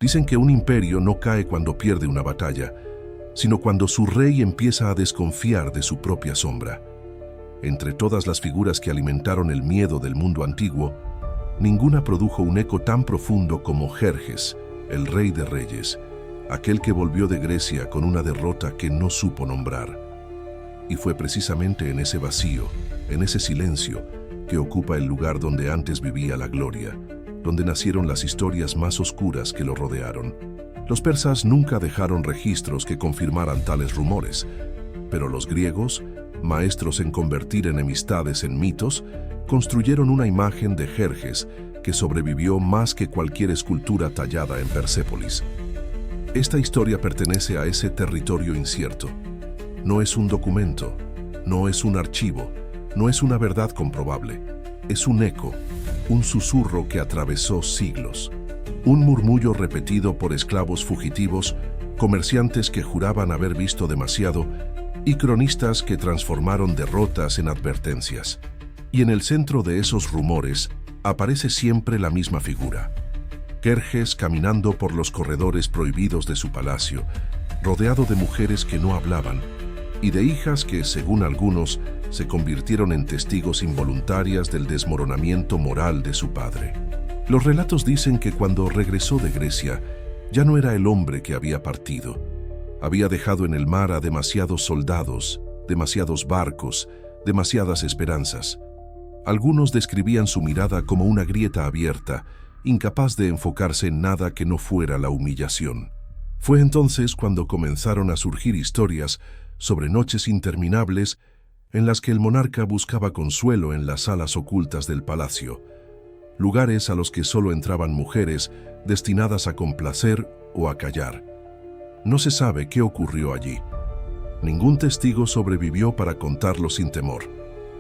Dicen que un imperio no cae cuando pierde una batalla, sino cuando su rey empieza a desconfiar de su propia sombra. Entre todas las figuras que alimentaron el miedo del mundo antiguo, ninguna produjo un eco tan profundo como Jerjes, el rey de reyes, aquel que volvió de Grecia con una derrota que no supo nombrar. Y fue precisamente en ese vacío, en ese silencio, que ocupa el lugar donde antes vivía la gloria, donde nacieron las historias más oscuras que lo rodearon. Los persas nunca dejaron registros que confirmaran tales rumores, pero los griegos, maestros en convertir enemistades en mitos, construyeron una imagen de Jerjes que sobrevivió más que cualquier escultura tallada en Persépolis. Esta historia pertenece a ese territorio incierto. No es un documento, no es un archivo, no es una verdad comprobable. Es un eco, un susurro que atravesó siglos. Un murmullo repetido por esclavos fugitivos, comerciantes que juraban haber visto demasiado y cronistas que transformaron derrotas en advertencias. Y en el centro de esos rumores aparece siempre la misma figura. Jerjes caminando por los corredores prohibidos de su palacio, rodeado de mujeres que no hablaban y de hijas que, según algunos, se convirtieron en testigos involuntarias del desmoronamiento moral de su padre. Los relatos dicen que cuando regresó de Grecia, ya no era el hombre que había partido. Había dejado en el mar a demasiados soldados, demasiados barcos, demasiadas esperanzas. Algunos describían su mirada como una grieta abierta, incapaz de enfocarse en nada que no fuera la humillación. Fue entonces cuando comenzaron a surgir historias sobre noches interminables en las que el monarca buscaba consuelo en las salas ocultas del palacio, lugares a los que solo entraban mujeres destinadas a complacer o a callar. No se sabe qué ocurrió allí. Ningún testigo sobrevivió para contarlo sin temor,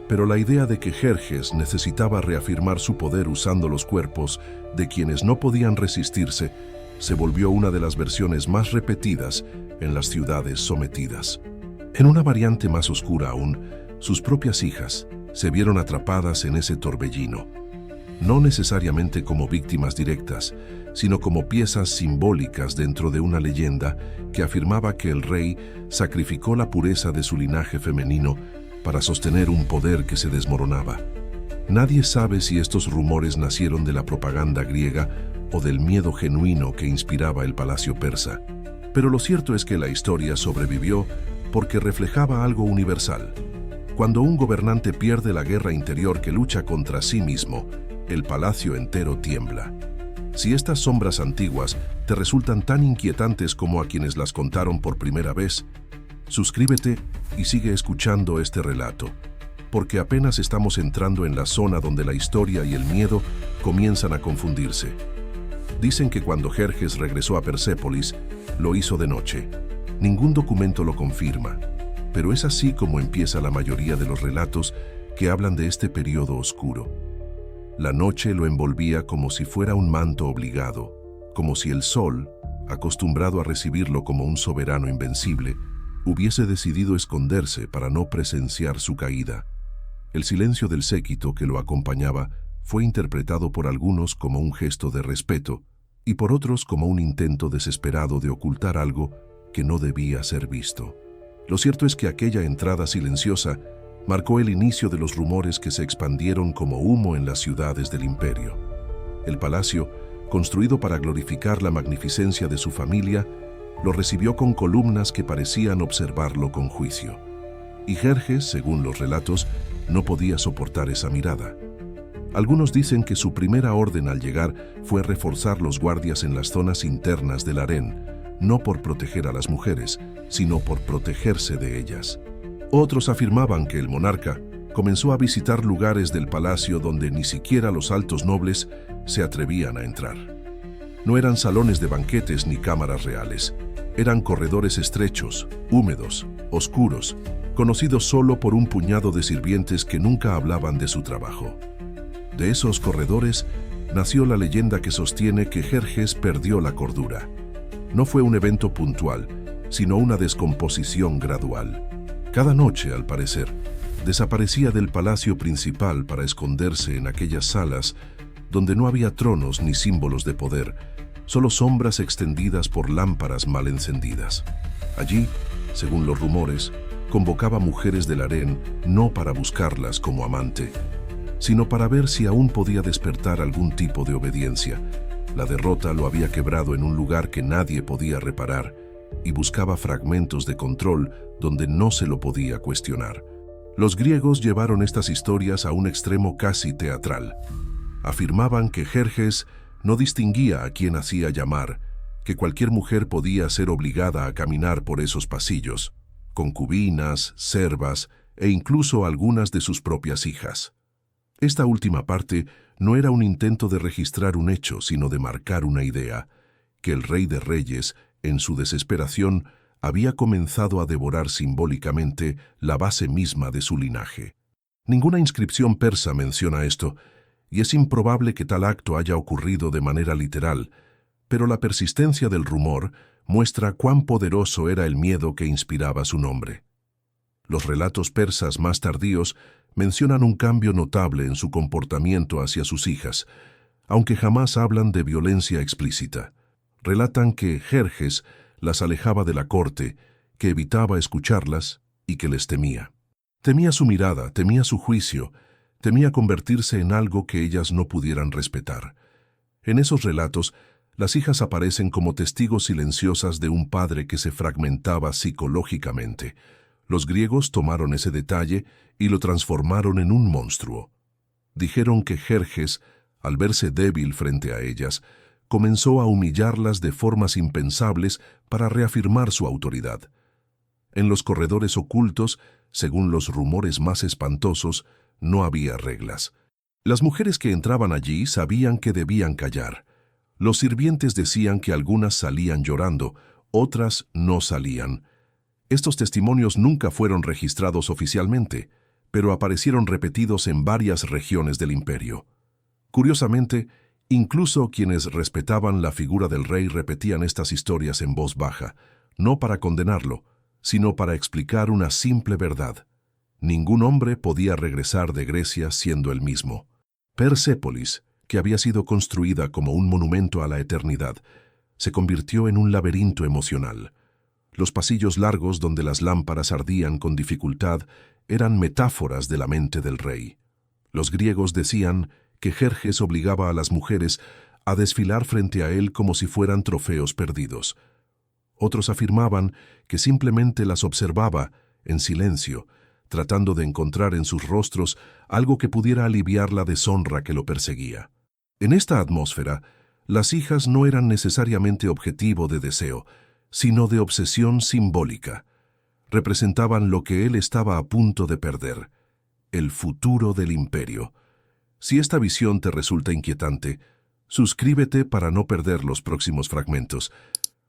pero la idea de que Jerjes necesitaba reafirmar su poder usando los cuerpos de quienes no podían resistirse se volvió una de las versiones más repetidas en las ciudades sometidas. En una variante más oscura aún, sus propias hijas se vieron atrapadas en ese torbellino, no necesariamente como víctimas directas, sino como piezas simbólicas dentro de una leyenda que afirmaba que el rey sacrificó la pureza de su linaje femenino para sostener un poder que se desmoronaba. Nadie sabe si estos rumores nacieron de la propaganda griega o del miedo genuino que inspiraba el palacio persa, pero lo cierto es que la historia sobrevivió porque reflejaba algo universal. Cuando un gobernante pierde la guerra interior que lucha contra sí mismo, el palacio entero tiembla. Si estas sombras antiguas te resultan tan inquietantes como a quienes las contaron por primera vez, suscríbete y sigue escuchando este relato, porque apenas estamos entrando en la zona donde la historia y el miedo comienzan a confundirse. Dicen que cuando Jerjes regresó a Persépolis, lo hizo de noche. Ningún documento lo confirma, pero es así como empieza la mayoría de los relatos que hablan de este periodo oscuro. La noche lo envolvía como si fuera un manto obligado, como si el sol, acostumbrado a recibirlo como un soberano invencible, hubiese decidido esconderse para no presenciar su caída. El silencio del séquito que lo acompañaba fue interpretado por algunos como un gesto de respeto y por otros como un intento desesperado de ocultar algo que no debía ser visto. Lo cierto es que aquella entrada silenciosa marcó el inicio de los rumores que se expandieron como humo en las ciudades del imperio. El palacio, construido para glorificar la magnificencia de su familia, lo recibió con columnas que parecían observarlo con juicio. Y Jerjes, según los relatos, no podía soportar esa mirada. Algunos dicen que su primera orden al llegar fue reforzar los guardias en las zonas internas del harén, no por proteger a las mujeres, sino por protegerse de ellas. Otros afirmaban que el monarca comenzó a visitar lugares del palacio donde ni siquiera los altos nobles se atrevían a entrar. No eran salones de banquetes ni cámaras reales, eran corredores estrechos, húmedos, oscuros, conocidos solo por un puñado de sirvientes que nunca hablaban de su trabajo. De esos corredores nació la leyenda que sostiene que Jerjes perdió la cordura. No fue un evento puntual, sino una descomposición gradual. Cada noche, al parecer, desaparecía del palacio principal para esconderse en aquellas salas donde no había tronos ni símbolos de poder, solo sombras extendidas por lámparas mal encendidas. Allí, según los rumores, convocaba mujeres del harén no para buscarlas como amante, sino para ver si aún podía despertar algún tipo de obediencia. La derrota lo había quebrado en un lugar que nadie podía reparar y buscaba fragmentos de control donde no se lo podía cuestionar. Los griegos llevaron estas historias a un extremo casi teatral. Afirmaban que Jerjes no distinguía a quién hacía llamar, que cualquier mujer podía ser obligada a caminar por esos pasillos, concubinas, servas e incluso algunas de sus propias hijas. Esta última parte no era un intento de registrar un hecho, sino de marcar una idea, que el rey de reyes, en su desesperación, había comenzado a devorar simbólicamente la base misma de su linaje. Ninguna inscripción persa menciona esto, y es improbable que tal acto haya ocurrido de manera literal, pero la persistencia del rumor muestra cuán poderoso era el miedo que inspiraba su nombre. Los relatos persas más tardíos mencionan un cambio notable en su comportamiento hacia sus hijas, aunque jamás hablan de violencia explícita. Relatan que Jerjes las alejaba de la corte, que evitaba escucharlas y que les temía. Temía su mirada, temía su juicio, temía convertirse en algo que ellas no pudieran respetar. En esos relatos, las hijas aparecen como testigos silenciosas de un padre que se fragmentaba psicológicamente. Los griegos tomaron ese detalle y lo transformaron en un monstruo. Dijeron que Jerjes, al verse débil frente a ellas, comenzó a humillarlas de formas impensables para reafirmar su autoridad. En los corredores ocultos, según los rumores más espantosos, no había reglas. Las mujeres que entraban allí sabían que debían callar. Los sirvientes decían que algunas salían llorando, otras no salían. Estos testimonios nunca fueron registrados oficialmente, pero aparecieron repetidos en varias regiones del imperio. Curiosamente, incluso quienes respetaban la figura del rey repetían estas historias en voz baja, no para condenarlo, sino para explicar una simple verdad. Ningún hombre podía regresar de Grecia siendo el mismo. Persépolis, que había sido construida como un monumento a la eternidad, se convirtió en un laberinto emocional. Los pasillos largos donde las lámparas ardían con dificultad eran metáforas de la mente del rey. Los griegos decían que Jerjes obligaba a las mujeres a desfilar frente a él como si fueran trofeos perdidos. Otros afirmaban que simplemente las observaba, en silencio, tratando de encontrar en sus rostros algo que pudiera aliviar la deshonra que lo perseguía. En esta atmósfera, las hijas no eran necesariamente objetivo de deseo, sino de obsesión simbólica. Representaban lo que él estaba a punto de perder, el futuro del imperio. Si esta visión te resulta inquietante, suscríbete para no perder los próximos fragmentos,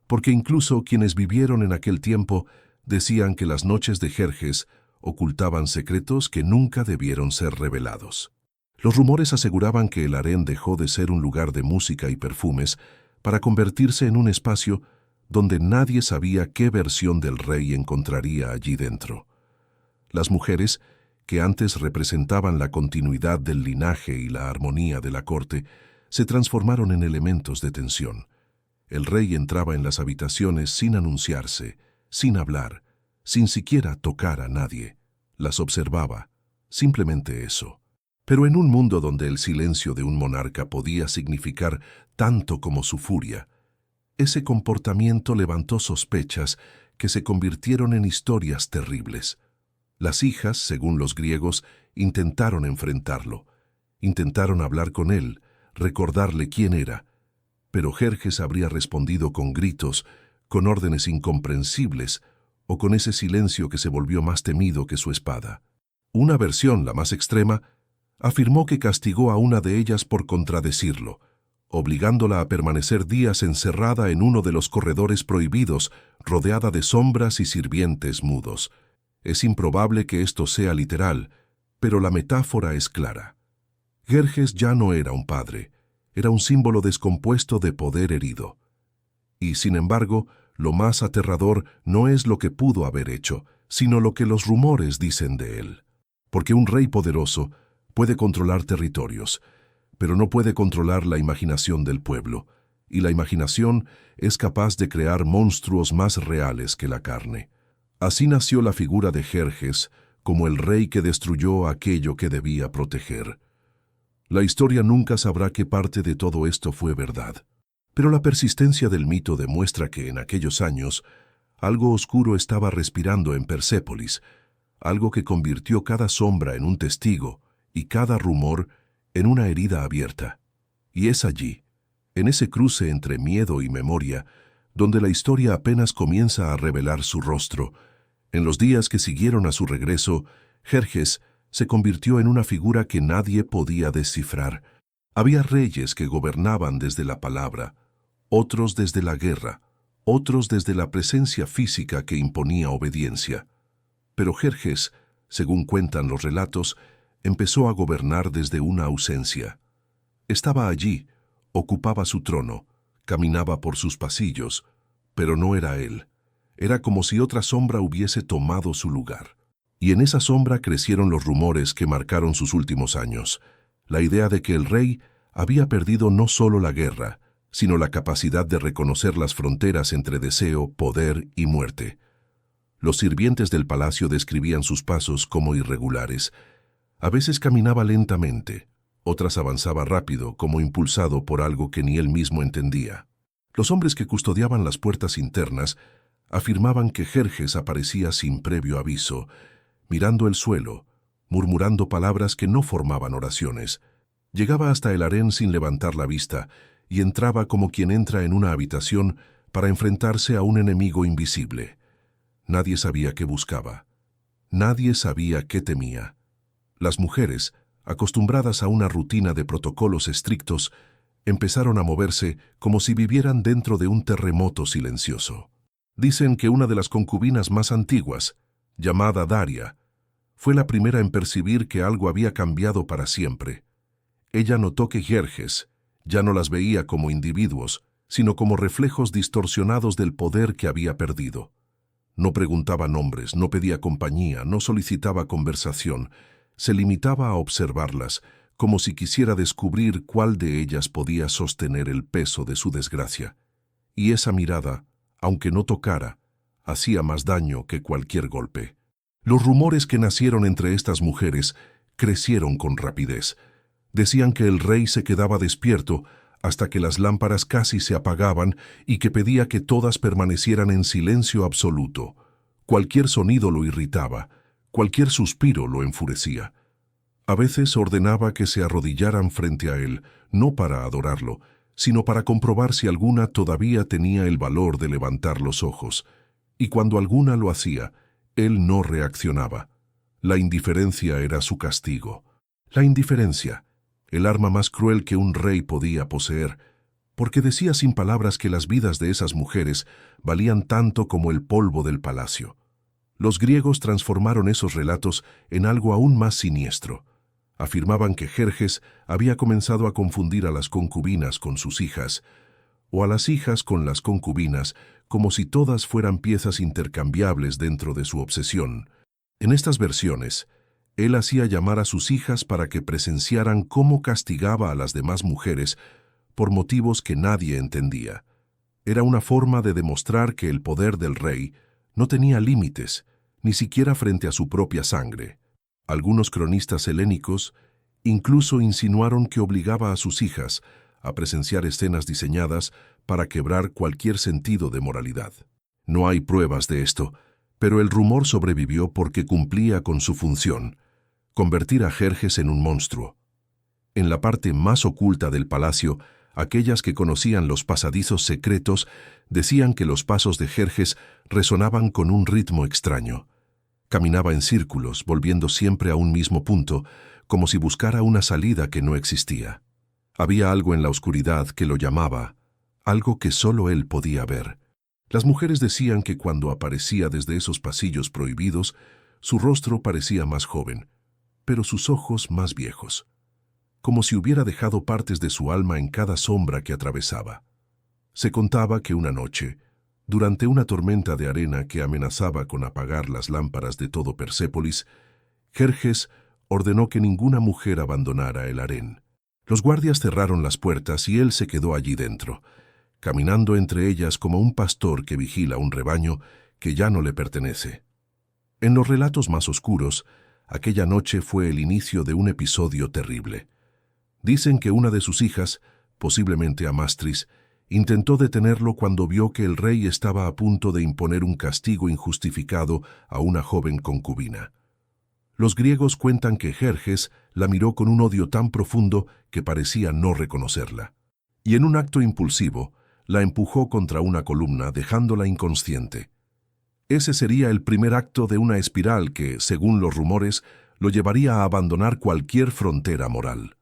porque incluso quienes vivieron en aquel tiempo decían que las noches de Jerjes ocultaban secretos que nunca debieron ser revelados. Los rumores aseguraban que el harén dejó de ser un lugar de música y perfumes para convertirse en un espacio donde nadie sabía qué versión del rey encontraría allí dentro. Las mujeres, que antes representaban la continuidad del linaje y la armonía de la corte, se transformaron en elementos de tensión. El rey entraba en las habitaciones sin anunciarse, sin hablar, sin siquiera tocar a nadie. Las observaba, simplemente eso. Pero en un mundo donde el silencio de un monarca podía significar tanto como su furia, ese comportamiento levantó sospechas que se convirtieron en historias terribles. Las hijas, según los griegos, intentaron enfrentarlo. Intentaron hablar con él, recordarle quién era. Pero Jerjes habría respondido con gritos, con órdenes incomprensibles, o con ese silencio que se volvió más temido que su espada. Una versión, la más extrema, afirmó que castigó a una de ellas por contradecirlo, obligándola a permanecer días encerrada en uno de los corredores prohibidos, rodeada de sombras y sirvientes mudos. Es improbable que esto sea literal, pero la metáfora es clara. Jerjes ya no era un padre, era un símbolo descompuesto de poder herido. Y, sin embargo, lo más aterrador no es lo que pudo haber hecho, sino lo que los rumores dicen de él. Porque un rey poderoso puede controlar territorios, pero no puede controlar la imaginación del pueblo, y la imaginación es capaz de crear monstruos más reales que la carne. Así nació la figura de Jerjes como el rey que destruyó aquello que debía proteger. La historia nunca sabrá qué parte de todo esto fue verdad, pero la persistencia del mito demuestra que en aquellos años algo oscuro estaba respirando en Persépolis, algo que convirtió cada sombra en un testigo y cada rumor en una herida abierta. Y es allí, en ese cruce entre miedo y memoria, donde la historia apenas comienza a revelar su rostro. En los días que siguieron a su regreso, Jerjes se convirtió en una figura que nadie podía descifrar. Había reyes que gobernaban desde la palabra, otros desde la guerra, otros desde la presencia física que imponía obediencia. Pero Jerjes, según cuentan los relatos, empezó a gobernar desde una ausencia. Estaba allí, ocupaba su trono, caminaba por sus pasillos, pero no era él. Era como si otra sombra hubiese tomado su lugar. Y en esa sombra crecieron los rumores que marcaron sus últimos años. La idea de que el rey había perdido no solo la guerra, sino la capacidad de reconocer las fronteras entre deseo, poder y muerte. Los sirvientes del palacio describían sus pasos como irregulares. A veces caminaba lentamente, otras avanzaba rápido, como impulsado por algo que ni él mismo entendía. Los hombres que custodiaban las puertas internas afirmaban que Jerjes aparecía sin previo aviso, mirando el suelo, murmurando palabras que no formaban oraciones. Llegaba hasta el harén sin levantar la vista y entraba como quien entra en una habitación para enfrentarse a un enemigo invisible. Nadie sabía qué buscaba. Nadie sabía qué temía. Las mujeres, acostumbradas a una rutina de protocolos estrictos, empezaron a moverse como si vivieran dentro de un terremoto silencioso. Dicen que una de las concubinas más antiguas, llamada Daria, fue la primera en percibir que algo había cambiado para siempre. Ella notó que Jerjes ya no las veía como individuos, sino como reflejos distorsionados del poder que había perdido. No preguntaba nombres, no pedía compañía, no solicitaba conversación, se limitaba a observarlas, como si quisiera descubrir cuál de ellas podía sostener el peso de su desgracia. Y esa mirada, aunque no tocara, hacía más daño que cualquier golpe. Los rumores que nacieron entre estas mujeres crecieron con rapidez. Decían que el rey se quedaba despierto hasta que las lámparas casi se apagaban y que pedía que todas permanecieran en silencio absoluto. Cualquier sonido lo irritaba, cualquier suspiro lo enfurecía. A veces ordenaba que se arrodillaran frente a él, no para adorarlo, sino para comprobar si alguna todavía tenía el valor de levantar los ojos. Y cuando alguna lo hacía, él no reaccionaba. La indiferencia era su castigo. La indiferencia, el arma más cruel que un rey podía poseer, porque decía sin palabras que las vidas de esas mujeres valían tanto como el polvo del palacio. Los griegos transformaron esos relatos en algo aún más siniestro. Afirmaban que Jerjes había comenzado a confundir a las concubinas con sus hijas, o a las hijas con las concubinas, como si todas fueran piezas intercambiables dentro de su obsesión. En estas versiones, él hacía llamar a sus hijas para que presenciaran cómo castigaba a las demás mujeres por motivos que nadie entendía. Era una forma de demostrar que el poder del rey no tenía límites, ni siquiera frente a su propia sangre. Algunos cronistas helénicos incluso insinuaron que obligaba a sus hijas a presenciar escenas diseñadas para quebrar cualquier sentido de moralidad. No hay pruebas de esto, pero el rumor sobrevivió porque cumplía con su función: convertir a Jerjes en un monstruo. En la parte más oculta del palacio, aquellas que conocían los pasadizos secretos decían que los pasos de Jerjes resonaban con un ritmo extraño. Caminaba en círculos, volviendo siempre a un mismo punto, como si buscara una salida que no existía. Había algo en la oscuridad que lo llamaba, algo que solo él podía ver. Las mujeres decían que cuando aparecía desde esos pasillos prohibidos, su rostro parecía más joven, pero sus ojos más viejos, como si hubiera dejado partes de su alma en cada sombra que atravesaba. Se contaba que una noche, durante una tormenta de arena que amenazaba con apagar las lámparas de todo Persépolis, Jerjes ordenó que ninguna mujer abandonara el harén. Los guardias cerraron las puertas y él se quedó allí dentro. caminando entre ellas como un pastor que vigila un rebaño que ya no le pertenece. En los relatos más oscuros, aquella noche fue el inicio de un episodio terrible. Dicen que una de sus hijas, posiblemente Amastris, intentó detenerlo cuando vio que el rey estaba a punto de imponer un castigo injustificado a una joven concubina. Los griegos cuentan que Jerjes la miró con un odio tan profundo que parecía no reconocerla. Y en un acto impulsivo, la empujó contra una columna dejándola inconsciente. Ese sería el primer acto de una espiral que, según los rumores, lo llevaría a abandonar cualquier frontera moral.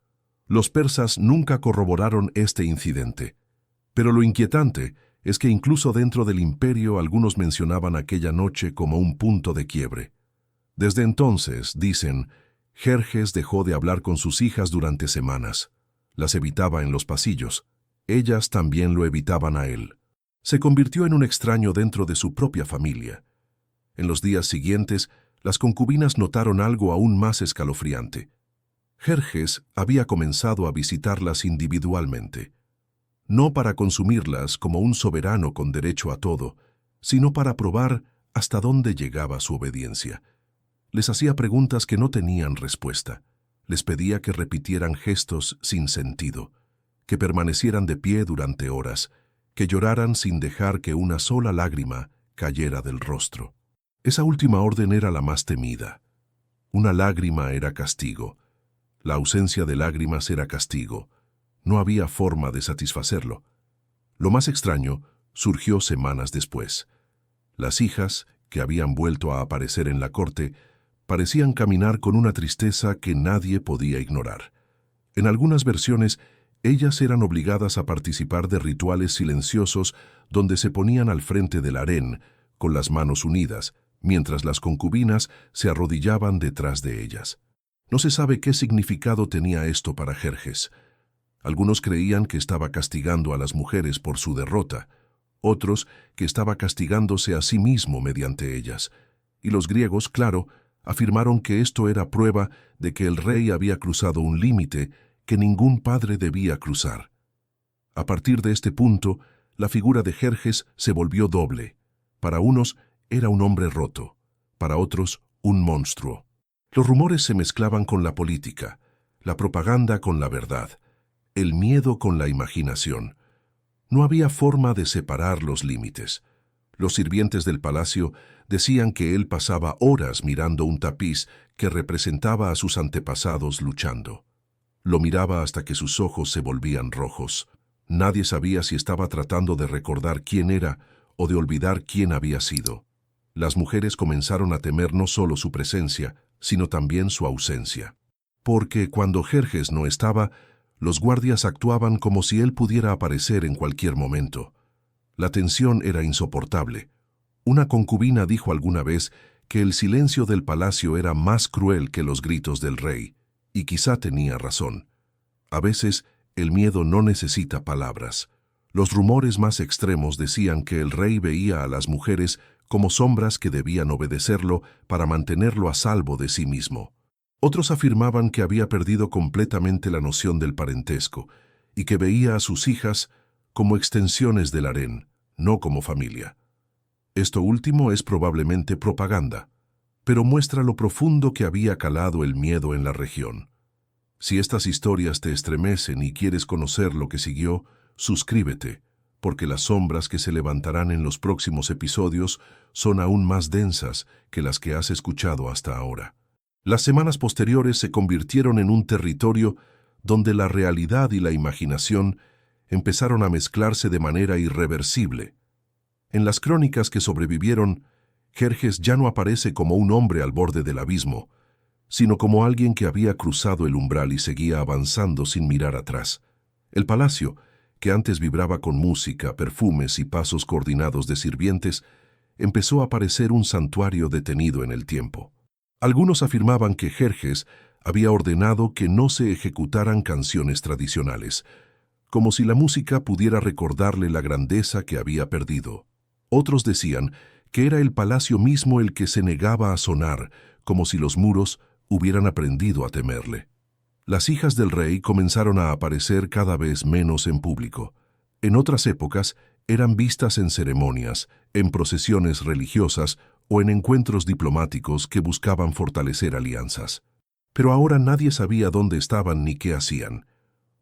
Los persas nunca corroboraron este incidente. Pero lo inquietante es que incluso dentro del imperio algunos mencionaban aquella noche como un punto de quiebre. Desde entonces, dicen, Jerjes dejó de hablar con sus hijas durante semanas. Las evitaba en los pasillos. Ellas también lo evitaban a él. Se convirtió en un extraño dentro de su propia familia. En los días siguientes, las concubinas notaron algo aún más escalofriante. Jerjes había comenzado a visitarlas individualmente. No para consumirlas como un soberano con derecho a todo, sino para probar hasta dónde llegaba su obediencia. Les hacía preguntas que no tenían respuesta. Les pedía que repitieran gestos sin sentido, que permanecieran de pie durante horas, que lloraran sin dejar que una sola lágrima cayera del rostro. Esa última orden era la más temida. Una lágrima era castigo. La ausencia de lágrimas era castigo. No había forma de satisfacerlo. Lo más extraño surgió semanas después. Las hijas, que habían vuelto a aparecer en la corte, parecían caminar con una tristeza que nadie podía ignorar. En algunas versiones, ellas eran obligadas a participar de rituales silenciosos donde se ponían al frente del harén, con las manos unidas, mientras las concubinas se arrodillaban detrás de ellas. No se sabe qué significado tenía esto para Jerjes. Algunos creían que estaba castigando a las mujeres por su derrota, otros que estaba castigándose a sí mismo mediante ellas, y los griegos, claro, afirmaron que esto era prueba de que el rey había cruzado un límite que ningún padre debía cruzar. A partir de este punto, la figura de Jerjes se volvió doble. Para unos era un hombre roto, para otros un monstruo. Los rumores se mezclaban con la política, la propaganda con la verdad, el miedo con la imaginación. No había forma de separar los límites. Los sirvientes del palacio decían que él pasaba horas mirando un tapiz que representaba a sus antepasados luchando. Lo miraba hasta que sus ojos se volvían rojos. Nadie sabía si estaba tratando de recordar quién era o de olvidar quién había sido. Las mujeres comenzaron a temer no solo su presencia, sino también su ausencia. Porque cuando Jerjes no estaba, los guardias actuaban como si él pudiera aparecer en cualquier momento. La tensión era insoportable. Una concubina dijo alguna vez que el silencio del palacio era más cruel que los gritos del rey, y quizá tenía razón. A veces, el miedo no necesita palabras. Los rumores más extremos decían que el rey veía a las mujeres como sombras que debían obedecerlo para mantenerlo a salvo de sí mismo. Otros afirmaban que había perdido completamente la noción del parentesco y que veía a sus hijas como extensiones del harén, no como familia. Esto último es probablemente propaganda, pero muestra lo profundo que había calado el miedo en la región. Si estas historias te estremecen y quieres conocer lo que siguió, suscríbete, porque las sombras que se levantarán en los próximos episodios son aún más densas que las que has escuchado hasta ahora. Las semanas posteriores se convirtieron en un territorio donde la realidad y la imaginación empezaron a mezclarse de manera irreversible. En las crónicas que sobrevivieron, Jerjes ya no aparece como un hombre al borde del abismo, sino como alguien que había cruzado el umbral y seguía avanzando sin mirar atrás. El palacio, que antes vibraba con música, perfumes y pasos coordinados de sirvientes, empezó a parecer un santuario detenido en el tiempo. Algunos afirmaban que Jerjes había ordenado que no se ejecutaran canciones tradicionales, como si la música pudiera recordarle la grandeza que había perdido. Otros decían que era el palacio mismo el que se negaba a sonar, como si los muros hubieran aprendido a temerle. Las hijas del rey comenzaron a aparecer cada vez menos en público. En otras épocas, eran vistas en ceremonias, en procesiones religiosas o en encuentros diplomáticos que buscaban fortalecer alianzas. Pero ahora nadie sabía dónde estaban ni qué hacían.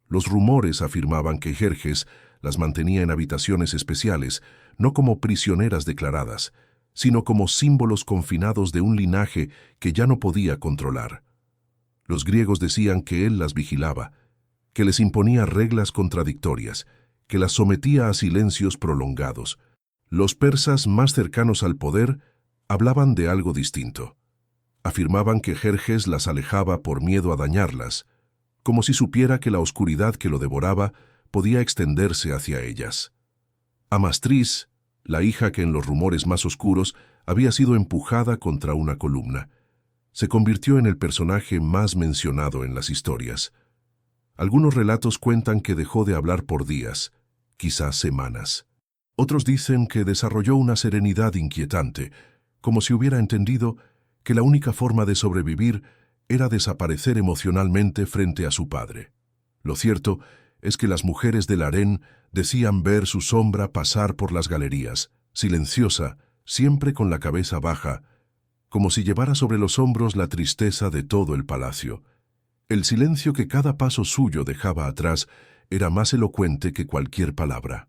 Los rumores afirmaban que Jerjes las mantenía en habitaciones especiales, no como prisioneras declaradas, sino como símbolos confinados de un linaje que ya no podía controlar. Los griegos decían que él las vigilaba, que les imponía reglas contradictorias, que las sometía a silencios prolongados. Los persas más cercanos al poder hablaban de algo distinto. Afirmaban que Jerjes las alejaba por miedo a dañarlas, como si supiera que la oscuridad que lo devoraba podía extenderse hacia ellas. Amastriz, la hija que en los rumores más oscuros había sido empujada contra una columna, se convirtió en el personaje más mencionado en las historias. Algunos relatos cuentan que dejó de hablar por días, quizás semanas. Otros dicen que desarrolló una serenidad inquietante, como si hubiera entendido que la única forma de sobrevivir era desaparecer emocionalmente frente a su padre. Lo cierto es que las mujeres del harén decían ver su sombra pasar por las galerías, silenciosa, siempre con la cabeza baja, como si llevara sobre los hombros la tristeza de todo el palacio. El silencio que cada paso suyo dejaba atrás era más elocuente que cualquier palabra.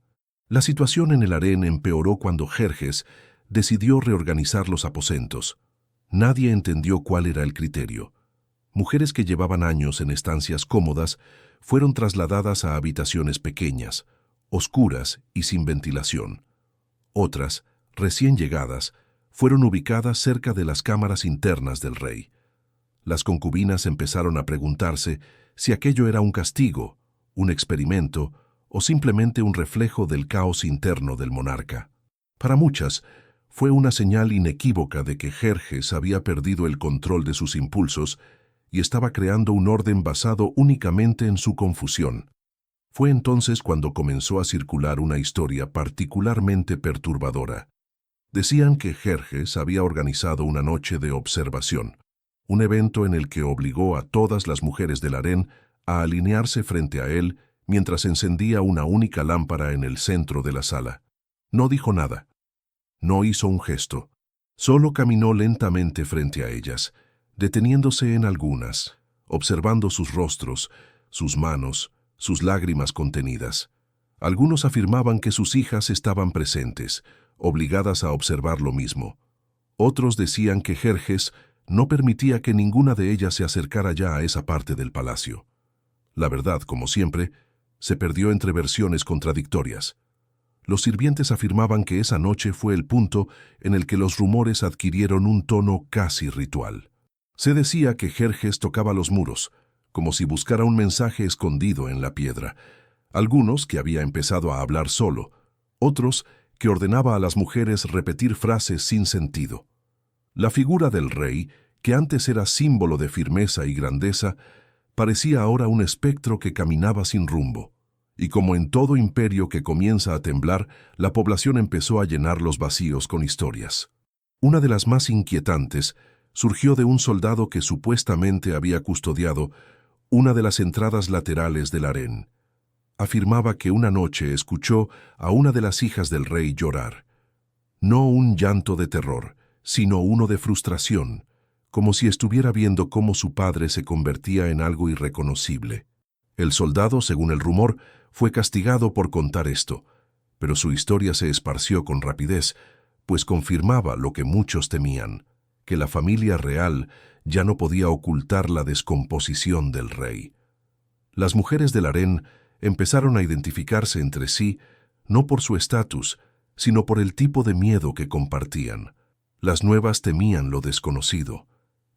La situación en el harén empeoró cuando Jerjes decidió reorganizar los aposentos. Nadie entendió cuál era el criterio. Mujeres que llevaban años en estancias cómodas fueron trasladadas a habitaciones pequeñas, oscuras y sin ventilación. Otras, recién llegadas, fueron ubicadas cerca de las cámaras internas del rey. Las concubinas empezaron a preguntarse si aquello era un castigo, un experimento o simplemente un reflejo del caos interno del monarca. Para muchas, fue una señal inequívoca de que Jerjes había perdido el control de sus impulsos y estaba creando un orden basado únicamente en su confusión. Fue entonces cuando comenzó a circular una historia particularmente perturbadora. Decían que Jerjes había organizado una noche de observación, un evento en el que obligó a todas las mujeres del harén a alinearse frente a él mientras encendía una única lámpara en el centro de la sala. No dijo nada. No hizo un gesto. Solo caminó lentamente frente a ellas, deteniéndose en algunas, observando sus rostros, sus manos, sus lágrimas contenidas. Algunos afirmaban que sus hijas estaban presentes, obligadas a observar lo mismo. Otros decían que Jerjes no permitía que ninguna de ellas se acercara ya a esa parte del palacio. La verdad, como siempre, se perdió entre versiones contradictorias. Los sirvientes afirmaban que esa noche fue el punto en el que los rumores adquirieron un tono casi ritual. Se decía que Jerjes tocaba los muros, como si buscara un mensaje escondido en la piedra. Algunos que había empezado a hablar solo, otros que ordenaba a las mujeres repetir frases sin sentido. La figura del rey, que antes era símbolo de firmeza y grandeza, parecía ahora un espectro que caminaba sin rumbo. Y como en todo imperio que comienza a temblar, la población empezó a llenar los vacíos con historias. Una de las más inquietantes surgió de un soldado que supuestamente había custodiado una de las entradas laterales del harén. Afirmaba que una noche escuchó a una de las hijas del rey llorar. No un llanto de terror, sino uno de frustración, como si estuviera viendo cómo su padre se convertía en algo irreconocible. El soldado, según el rumor, fue castigado por contar esto, pero su historia se esparció con rapidez, pues confirmaba lo que muchos temían, que la familia real ya no podía ocultar la descomposición del rey. Las mujeres del harén empezaron a identificarse entre sí, no por su estatus, sino por el tipo de miedo que compartían. Las nuevas temían lo desconocido,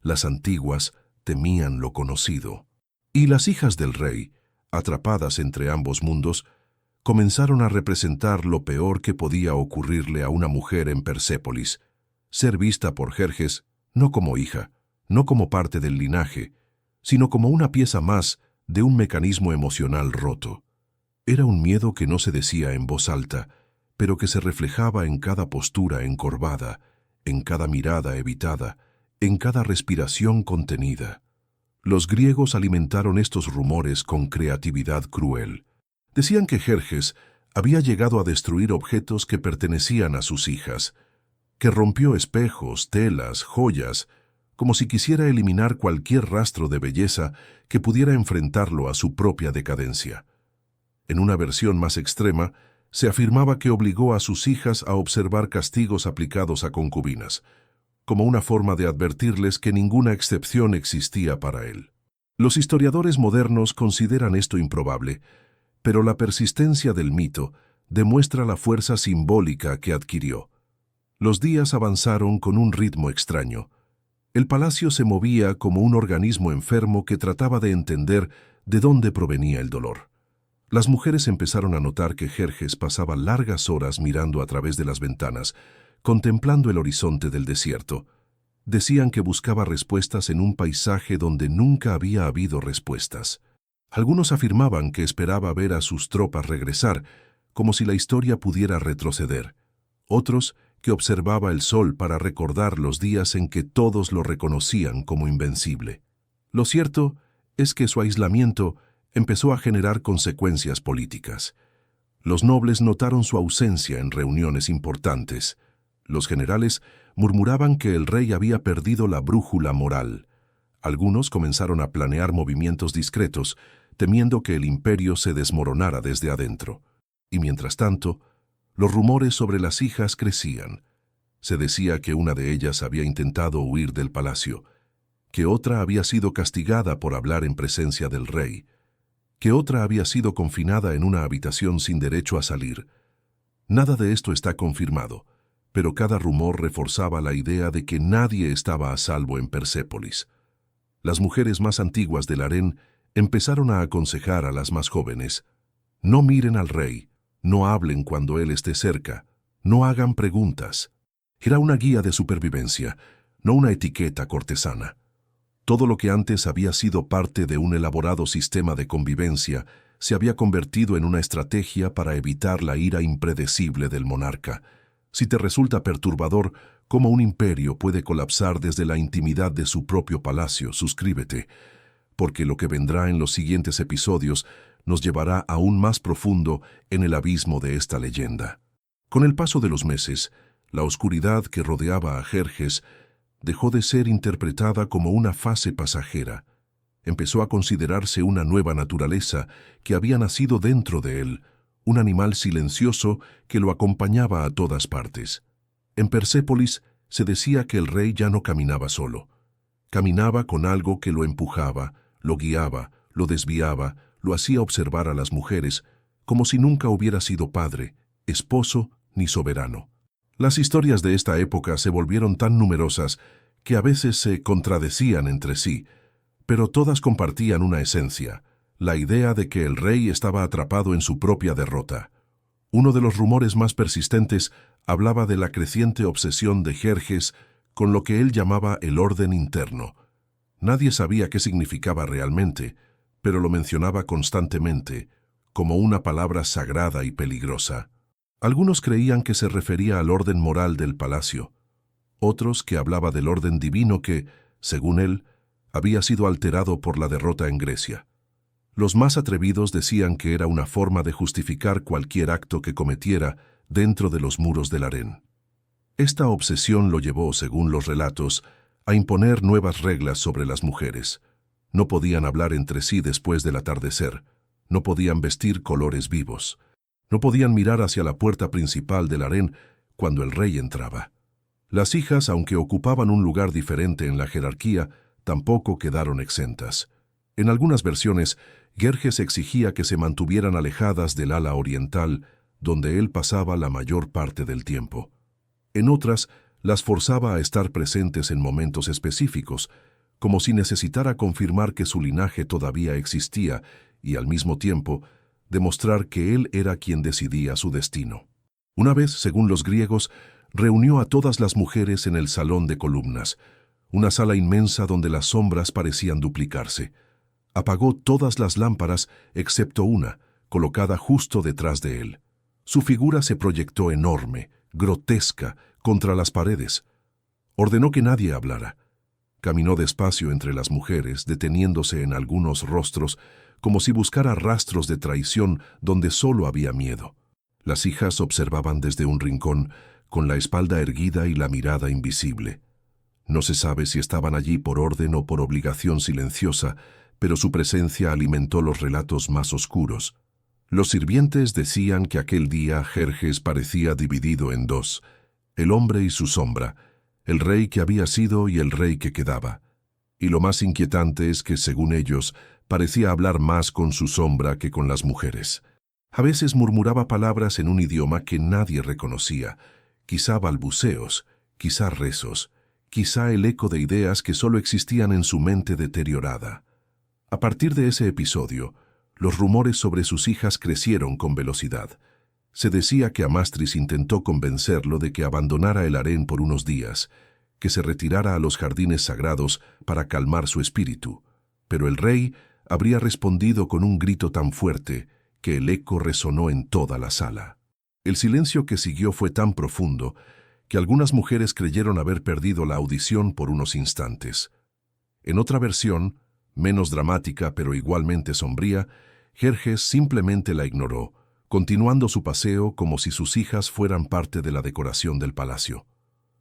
las antiguas temían lo conocido. Y las hijas del rey, atrapadas entre ambos mundos, comenzaron a representar lo peor que podía ocurrirle a una mujer en Persépolis, ser vista por Jerjes no como hija, no como parte del linaje, sino como una pieza más de un mecanismo emocional roto. Era un miedo que no se decía en voz alta, pero que se reflejaba en cada postura encorvada, en cada mirada evitada, en cada respiración contenida. Los griegos alimentaron estos rumores con creatividad cruel. Decían que Jerjes Había llegado a destruir objetos que pertenecían a sus hijas, que rompió espejos, telas, joyas, como si quisiera eliminar cualquier rastro de belleza que pudiera enfrentarlo a su propia decadencia. En una versión más extrema, se afirmaba que obligó a sus hijas a observar castigos aplicados a concubinas, como una forma de advertirles que ninguna excepción existía para él. Los historiadores modernos consideran esto improbable, pero la persistencia del mito demuestra la fuerza simbólica que adquirió. Los días avanzaron con un ritmo extraño. El palacio se movía como un organismo enfermo que trataba de entender de dónde provenía el dolor. Las mujeres empezaron a notar que Jerjes pasaba largas horas mirando a través de las ventanas, contemplando el horizonte del desierto. Decían que buscaba respuestas en un paisaje donde nunca había habido respuestas. Algunos afirmaban que esperaba ver a sus tropas regresar, como si la historia pudiera retroceder. Otros, que observaba el sol para recordar los días en que todos lo reconocían como invencible. Lo cierto es que su aislamiento empezó a generar consecuencias políticas. Los nobles notaron su ausencia en reuniones importantes. Los generales murmuraban que el rey había perdido la brújula moral. Algunos comenzaron a planear movimientos discretos, temiendo que el imperio se desmoronara desde adentro. Y mientras tanto, los rumores sobre las hijas crecían. Se decía que una de ellas había intentado huir del palacio, que otra había sido castigada por hablar en presencia del rey, que otra había sido confinada en una habitación sin derecho a salir. Nada de esto está confirmado, pero cada rumor reforzaba la idea de que nadie estaba a salvo en Persépolis. Las mujeres más antiguas del harén empezaron a aconsejar a las más jóvenes: no miren al rey, no hablen cuando él esté cerca, no hagan preguntas. Era una guía de supervivencia, no una etiqueta cortesana. Todo lo que antes había sido parte de un elaborado sistema de convivencia se había convertido en una estrategia para evitar la ira impredecible del monarca. Si te resulta perturbador cómo un imperio puede colapsar desde la intimidad de su propio palacio, suscríbete, porque lo que vendrá en los siguientes episodios nos llevará aún más profundo en el abismo de esta leyenda. Con el paso de los meses, la oscuridad que rodeaba a Jerjes dejó de ser interpretada como una fase pasajera. Empezó a considerarse una nueva naturaleza que había nacido dentro de él, un animal silencioso que lo acompañaba a todas partes. En Persépolis se decía que el rey ya no caminaba solo. Caminaba con algo que lo empujaba, lo guiaba, lo desviaba, lo hacía observar a las mujeres, como si nunca hubiera sido padre, esposo ni soberano. Las historias de esta época se volvieron tan numerosas que a veces se contradecían entre sí, pero todas compartían una esencia: la idea de que el rey estaba atrapado en su propia derrota. Uno de los rumores más persistentes hablaba de la creciente obsesión de Jerjes con lo que él llamaba el orden interno. Nadie sabía qué significaba realmente, pero lo mencionaba constantemente, como una palabra sagrada y peligrosa. Algunos creían que se refería al orden moral del palacio, otros que hablaba del orden divino que, según él, había sido alterado por la derrota en Grecia. Los más atrevidos decían que era una forma de justificar cualquier acto que cometiera dentro de los muros del harén. Esta obsesión lo llevó, según los relatos, a imponer nuevas reglas sobre las mujeres. No podían hablar entre sí después del atardecer, no podían vestir colores vivos, no podían mirar hacia la puerta principal del harén cuando el rey entraba. Las hijas, aunque ocupaban un lugar diferente en la jerarquía, tampoco quedaron exentas. En algunas versiones, Jerjes exigía que se mantuvieran alejadas del ala oriental, donde él pasaba la mayor parte del tiempo. En otras, las forzaba a estar presentes en momentos específicos, como si necesitara confirmar que su linaje todavía existía y, al mismo tiempo, demostrar que él era quien decidía su destino. Una vez, según los griegos, reunió a todas las mujeres en el salón de columnas, una sala inmensa donde las sombras parecían duplicarse. Apagó todas las lámparas excepto una, colocada justo detrás de él. Su figura se proyectó enorme, grotesca, contra las paredes. Ordenó que nadie hablara. Caminó despacio entre las mujeres, deteniéndose en algunos rostros, como si buscara rastros de traición donde solo había miedo. Las hijas observaban desde un rincón, con la espalda erguida y la mirada invisible. No se sabe si estaban allí por orden o por obligación silenciosa, pero su presencia alimentó los relatos más oscuros. Los sirvientes decían que aquel día Jerjes parecía dividido en dos, el hombre y su sombra, el rey que había sido y el rey que quedaba. Y lo más inquietante es que, según ellos, parecía hablar más con su sombra que con las mujeres. A veces murmuraba palabras en un idioma que nadie reconocía, quizá balbuceos, quizá rezos, quizá el eco de ideas que solo existían en su mente deteriorada. A partir de ese episodio, los rumores sobre sus hijas crecieron con velocidad. Se decía que Amastris intentó convencerlo de que abandonara el harén por unos días, que se retirara a los jardines sagrados para calmar su espíritu, pero el rey habría respondido con un grito tan fuerte que el eco resonó en toda la sala. El silencio que siguió fue tan profundo que algunas mujeres creyeron haber perdido la audición por unos instantes. En otra versión, menos dramática pero igualmente sombría, Jerjes simplemente la ignoró, continuando su paseo como si sus hijas fueran parte de la decoración del palacio.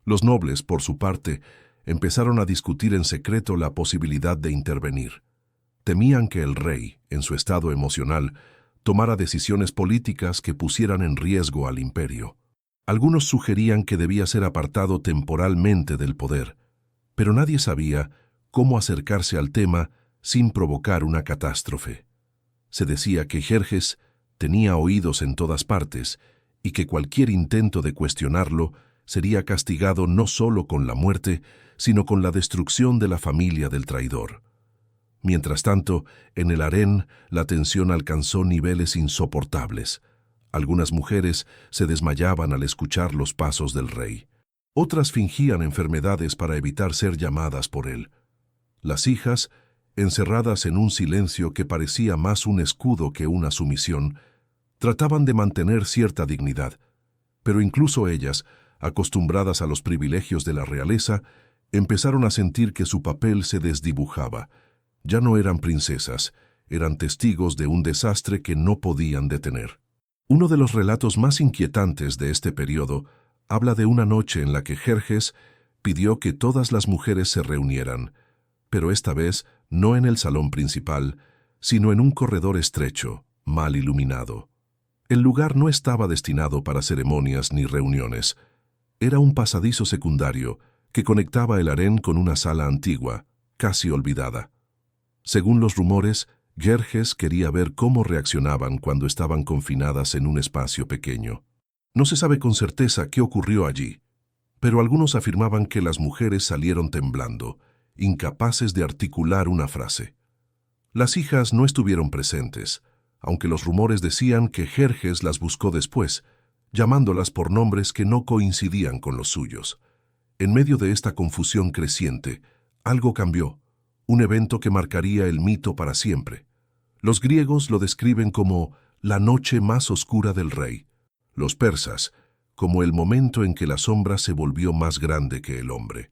Los nobles, por su parte, empezaron a discutir en secreto la posibilidad de intervenir. Temían que el rey, en su estado emocional, tomara decisiones políticas que pusieran en riesgo al imperio. Algunos sugerían que debía ser apartado temporalmente del poder, pero nadie sabía cómo acercarse al tema sin provocar una catástrofe. Se decía que Jerjes tenía oídos en todas partes y que cualquier intento de cuestionarlo sería castigado no solo con la muerte, sino con la destrucción de la familia del traidor. Mientras tanto, en el harén, la tensión alcanzó niveles insoportables. Algunas mujeres se desmayaban al escuchar los pasos del rey. Otras fingían enfermedades para evitar ser llamadas por él. Las hijas, encerradas en un silencio que parecía más un escudo que una sumisión, trataban de mantener cierta dignidad, pero incluso ellas, acostumbradas a los privilegios de la realeza, empezaron a sentir que su papel se desdibujaba. Ya no eran princesas, eran testigos de un desastre que no podían detener. Uno de los relatos más inquietantes de este periodo habla de una noche en la que Jerjes pidió que todas las mujeres se reunieran, pero esta vez no en el salón principal, sino en un corredor estrecho, mal iluminado. El lugar no estaba destinado para ceremonias ni reuniones. Era un pasadizo secundario que conectaba el harén con una sala antigua, casi olvidada. Según los rumores, Jerjes quería ver cómo reaccionaban cuando estaban confinadas en un espacio pequeño. No se sabe con certeza qué ocurrió allí, pero algunos afirmaban que las mujeres salieron temblando, incapaces de articular una frase. Las hijas no estuvieron presentes, aunque los rumores decían que Jerjes las buscó después, llamándolas por nombres que no coincidían con los suyos. En medio de esta confusión creciente, algo cambió, un evento que marcaría el mito para siempre. Los griegos lo describen como la noche más oscura del rey, los persas como el momento en que la sombra se volvió más grande que el hombre.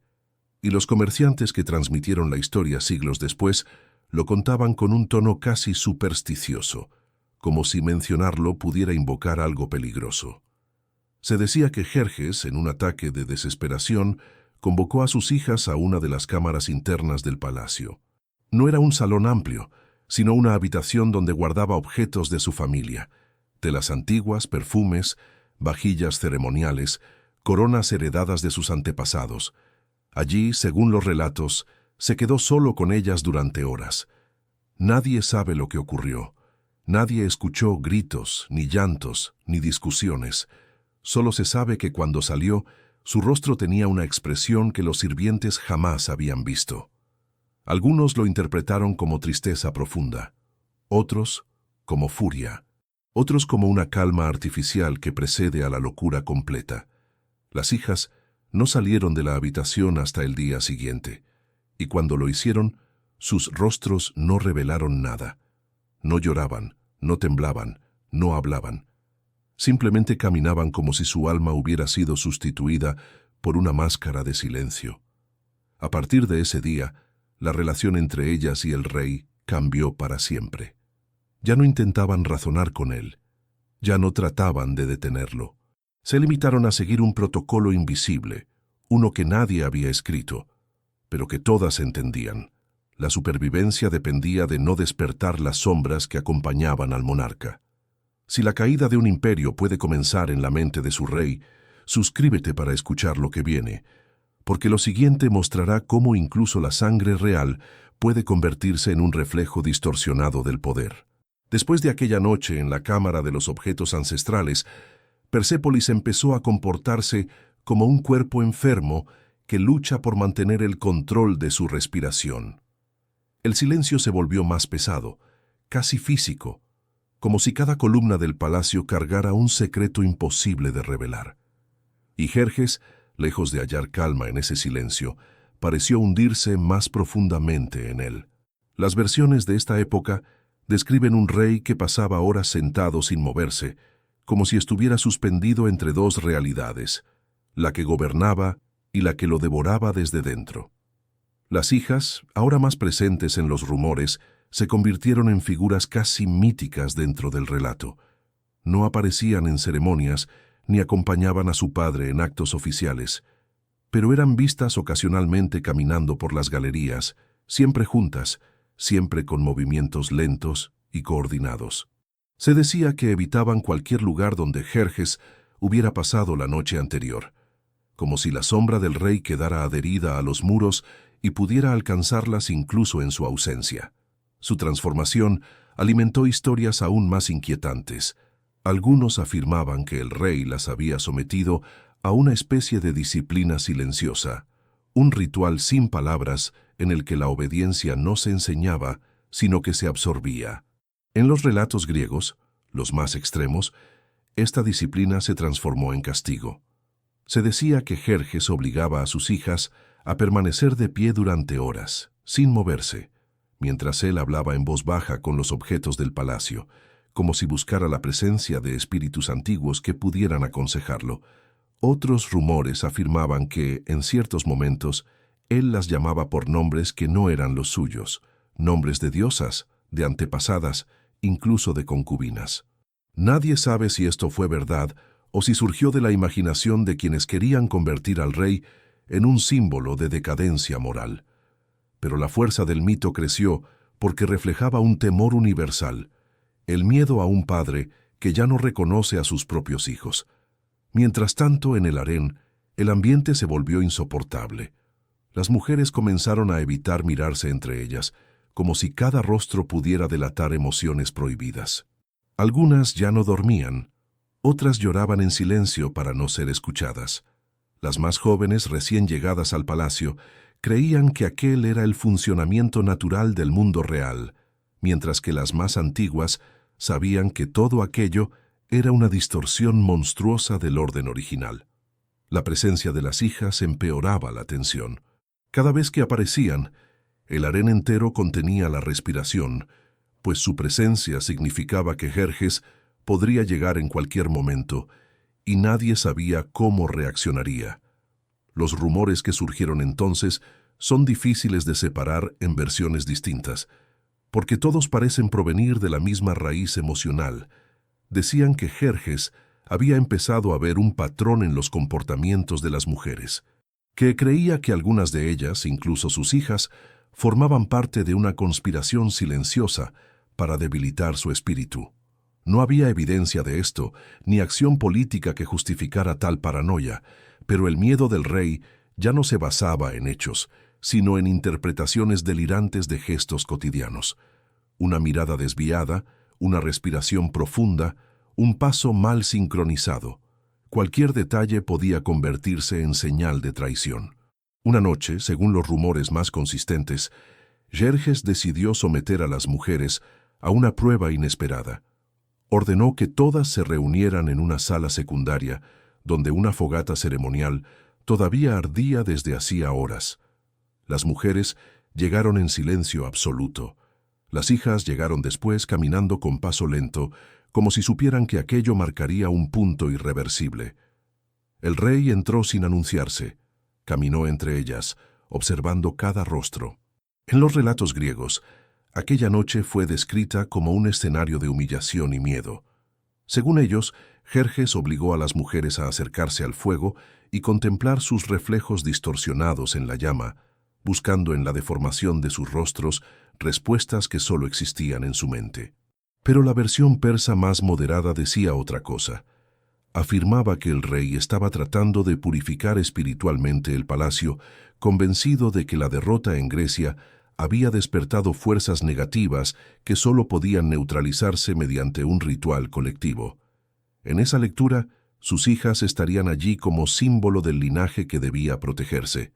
Y los comerciantes que transmitieron la historia siglos después lo contaban con un tono casi supersticioso, como si mencionarlo pudiera invocar algo peligroso. Se decía que Jerjes, en un ataque de desesperación, convocó a sus hijas a una de las cámaras internas del palacio. No era un salón amplio, sino una habitación donde guardaba objetos de su familia, telas antiguas, perfumes, vajillas ceremoniales, coronas heredadas de sus antepasados. Allí, según los relatos, se quedó solo con ellas durante horas. Nadie sabe lo que ocurrió. Nadie escuchó gritos, ni llantos, ni discusiones. Solo se sabe que cuando salió, su rostro tenía una expresión que los sirvientes jamás habían visto. Algunos lo interpretaron como tristeza profunda, otros como furia, otros como una calma artificial que precede a la locura completa. Las hijas no salieron de la habitación hasta el día siguiente, y cuando lo hicieron, sus rostros no revelaron nada. No lloraban, no temblaban, no hablaban. Simplemente caminaban como si su alma hubiera sido sustituida por una máscara de silencio. A partir de ese día, la relación entre ellas y el rey cambió para siempre. Ya no intentaban razonar con él. Ya no trataban de detenerlo. Se limitaron a seguir un protocolo invisible, uno que nadie había escrito, pero que todas entendían. La supervivencia dependía de no despertar las sombras que acompañaban al monarca. Si la caída de un imperio puede comenzar en la mente de su rey, suscríbete para escuchar lo que viene, porque lo siguiente mostrará cómo incluso la sangre real puede convertirse en un reflejo distorsionado del poder. Después de aquella noche en la Cámara de los Objetos Ancestrales, Persépolis empezó a comportarse como un cuerpo enfermo que lucha por mantener el control de su respiración. El silencio se volvió más pesado, casi físico, como si cada columna del palacio cargara un secreto imposible de revelar. Y Jerjes, lejos de hallar calma en ese silencio, pareció hundirse más profundamente en él. Las versiones de esta época describen un rey que pasaba horas sentado sin moverse, como si estuviera suspendido entre dos realidades, la que gobernaba y la que lo devoraba desde dentro. Las hijas, ahora más presentes en los rumores, se convirtieron en figuras casi míticas dentro del relato. No aparecían en ceremonias ni acompañaban a su padre en actos oficiales, pero eran vistas ocasionalmente caminando por las galerías, siempre juntas, siempre con movimientos lentos y coordinados. Se decía que evitaban cualquier lugar donde Jerjes hubiera pasado la noche anterior, como si la sombra del rey quedara adherida a los muros y pudiera alcanzarlas incluso en su ausencia. Su transformación alimentó historias aún más inquietantes. Algunos afirmaban que el rey las había sometido a una especie de disciplina silenciosa, un ritual sin palabras en el que la obediencia no se enseñaba, sino que se absorbía. En los relatos griegos, los más extremos, esta disciplina se transformó en castigo. Se decía que Jerjes obligaba a sus hijas a permanecer de pie durante horas, sin moverse, mientras él hablaba en voz baja con los objetos del palacio, como si buscara la presencia de espíritus antiguos que pudieran aconsejarlo. Otros rumores afirmaban que, en ciertos momentos, él las llamaba por nombres que no eran los suyos, nombres de diosas, de antepasadas, incluso de concubinas. Nadie sabe si esto fue verdad o si surgió de la imaginación de quienes querían convertir al rey en un símbolo de decadencia moral. Pero la fuerza del mito creció porque reflejaba un temor universal, el miedo a un padre que ya no reconoce a sus propios hijos. Mientras tanto, en el harén, el ambiente se volvió insoportable. Las mujeres comenzaron a evitar mirarse entre ellas, como si cada rostro pudiera delatar emociones prohibidas. Algunas ya no dormían, otras lloraban en silencio para no ser escuchadas. Las más jóvenes, recién llegadas al palacio, creían que aquel era el funcionamiento natural del mundo real, mientras que las más antiguas sabían que todo aquello era una distorsión monstruosa del orden original. La presencia de las hijas empeoraba la tensión. Cada vez que aparecían, el harén entero contenía la respiración, pues su presencia significaba que Jerjes podría llegar en cualquier momento, y nadie sabía cómo reaccionaría. Los rumores que surgieron entonces son difíciles de separar en versiones distintas, porque todos parecen provenir de la misma raíz emocional. Decían que Jerjes había empezado a ver un patrón en los comportamientos de las mujeres, que creía que algunas de ellas, incluso sus hijas, formaban parte de una conspiración silenciosa para debilitar su espíritu. No había evidencia de esto, ni acción política que justificara tal paranoia, pero el miedo del rey ya no se basaba en hechos, sino en interpretaciones delirantes de gestos cotidianos. Una mirada desviada, una respiración profunda, un paso mal sincronizado. Cualquier detalle podía convertirse en señal de traición. Una noche, según los rumores más consistentes, Jerjes decidió someter a las mujeres a una prueba inesperada. Ordenó que todas se reunieran en una sala secundaria, donde una fogata ceremonial todavía ardía desde hacía horas. Las mujeres llegaron en silencio absoluto. Las hijas llegaron después caminando con paso lento, como si supieran que aquello marcaría un punto irreversible. El rey entró sin anunciarse. Caminó entre ellas, observando cada rostro. En los relatos griegos, aquella noche fue descrita como un escenario de humillación y miedo. Según ellos, Jerjes obligó a las mujeres a acercarse al fuego y contemplar sus reflejos distorsionados en la llama, buscando en la deformación de sus rostros respuestas que solo existían en su mente. Pero la versión persa más moderada decía otra cosa. Afirmaba que el rey estaba tratando de purificar espiritualmente el palacio, convencido de que la derrota en Grecia había despertado fuerzas negativas que solo podían neutralizarse mediante un ritual colectivo. En esa lectura, sus hijas estarían allí como símbolo del linaje que debía protegerse.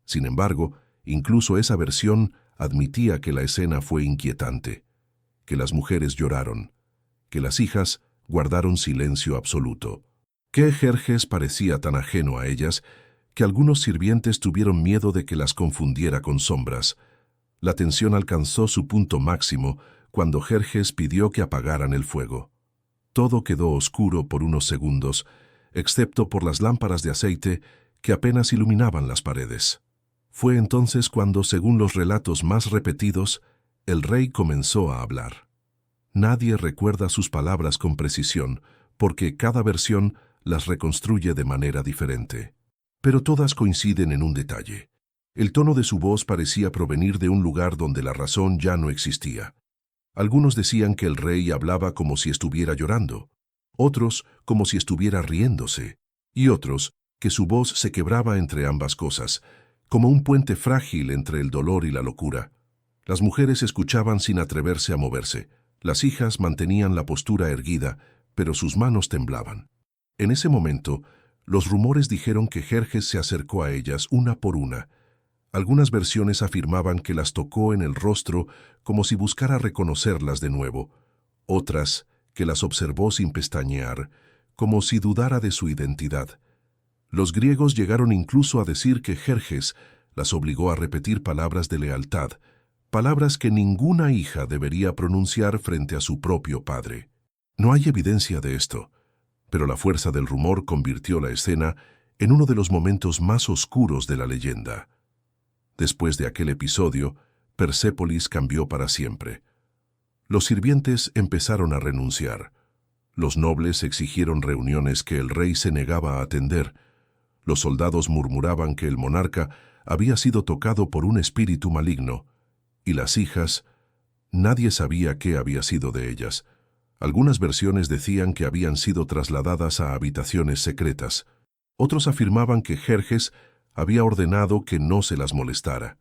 Sin embargo, incluso esa versión admitía que la escena fue inquietante, que las mujeres lloraron, que las hijas guardaron silencio absoluto, que Jerjes parecía tan ajeno a ellas que algunos sirvientes tuvieron miedo de que las confundiera con sombras. La tensión alcanzó su punto máximo cuando Jerjes pidió que apagaran el fuego. Todo quedó oscuro por unos segundos, excepto por las lámparas de aceite que apenas iluminaban las paredes. Fue entonces cuando, según los relatos más repetidos, el rey comenzó a hablar. Nadie recuerda sus palabras con precisión, porque cada versión las reconstruye de manera diferente. Pero todas coinciden en un detalle. El tono de su voz parecía provenir de un lugar donde la razón ya no existía. Algunos decían que el rey hablaba como si estuviera llorando, otros como si estuviera riéndose, y otros que su voz se quebraba entre ambas cosas, como un puente frágil entre el dolor y la locura. Las mujeres escuchaban sin atreverse a moverse. Las hijas mantenían la postura erguida, pero sus manos temblaban. En ese momento, los rumores dijeron que Jerjes se acercó a ellas una por una. Algunas versiones afirmaban que las tocó en el rostro como si buscara reconocerlas de nuevo, otras que las observó sin pestañear, como si dudara de su identidad. Los griegos llegaron incluso a decir que Jerjes las obligó a repetir palabras de lealtad, palabras que ninguna hija debería pronunciar frente a su propio padre. No hay evidencia de esto, pero la fuerza del rumor convirtió la escena en uno de los momentos más oscuros de la leyenda. Después de aquel episodio, Persépolis cambió para siempre. Los sirvientes empezaron a renunciar. Los nobles exigieron reuniones que el rey se negaba a atender. Los soldados murmuraban que el monarca había sido tocado por un espíritu maligno. Y las hijas, nadie sabía qué había sido de ellas. Algunas versiones decían que habían sido trasladadas a habitaciones secretas. Otros afirmaban que Jerjes había ordenado que no se las molestara.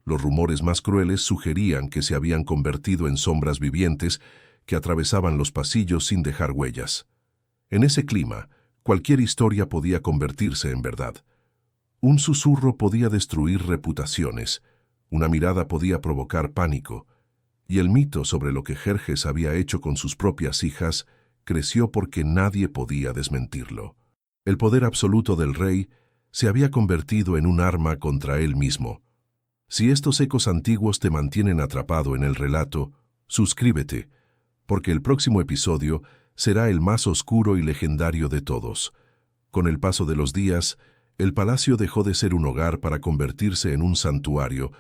Los rumores más crueles sugerían que se habían convertido en sombras vivientes que atravesaban los pasillos sin dejar huellas. En ese clima, cualquier historia podía convertirse en verdad. Un susurro podía destruir reputaciones, una mirada podía provocar pánico, y el mito sobre lo que Jerjes había hecho con sus propias hijas creció porque nadie podía desmentirlo. El poder absoluto del rey se había convertido en un arma contra él mismo. Si estos ecos antiguos te mantienen atrapado en el relato, suscríbete, porque el próximo episodio será el más oscuro y legendario de todos. Con el paso de los días, el palacio dejó de ser un hogar para convertirse en un santuario,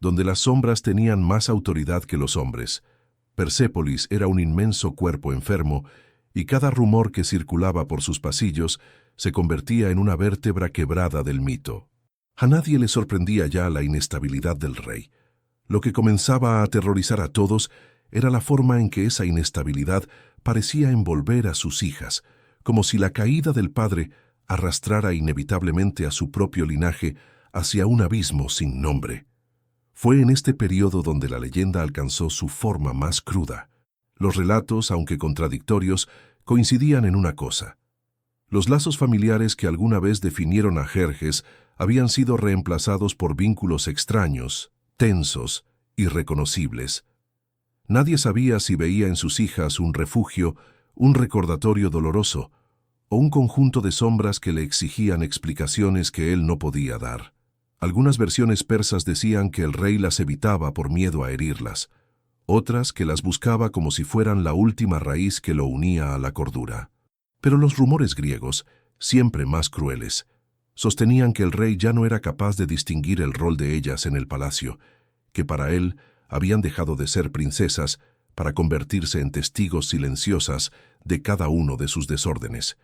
donde las sombras tenían más autoridad que los hombres. Persépolis era un inmenso cuerpo enfermo, y cada rumor que circulaba por sus pasillos se convertía en una vértebra quebrada del mito. A nadie le sorprendía ya la inestabilidad del rey. Lo que comenzaba a aterrorizar a todos era la forma en que esa inestabilidad parecía envolver a sus hijas, como si la caída del padre arrastrara inevitablemente a su propio linaje hacia un abismo sin nombre. Fue en este periodo donde la leyenda alcanzó su forma más cruda. Los relatos, aunque contradictorios, coincidían en una cosa. Los lazos familiares que alguna vez definieron a Jerjes habían sido reemplazados por vínculos extraños, tensos, irreconocibles. Nadie sabía si veía en sus hijas un refugio, un recordatorio doloroso, o un conjunto de sombras que le exigían explicaciones que él no podía dar. Algunas versiones persas decían que el rey las evitaba por miedo a herirlas, otras que las buscaba como si fueran la última raíz que lo unía a la cordura. Pero los rumores griegos, siempre más crueles, sostenían que el rey ya no era capaz de distinguir el rol de ellas en el palacio, que para él habían dejado de ser princesas para convertirse en testigos silenciosas de cada uno de sus desórdenes.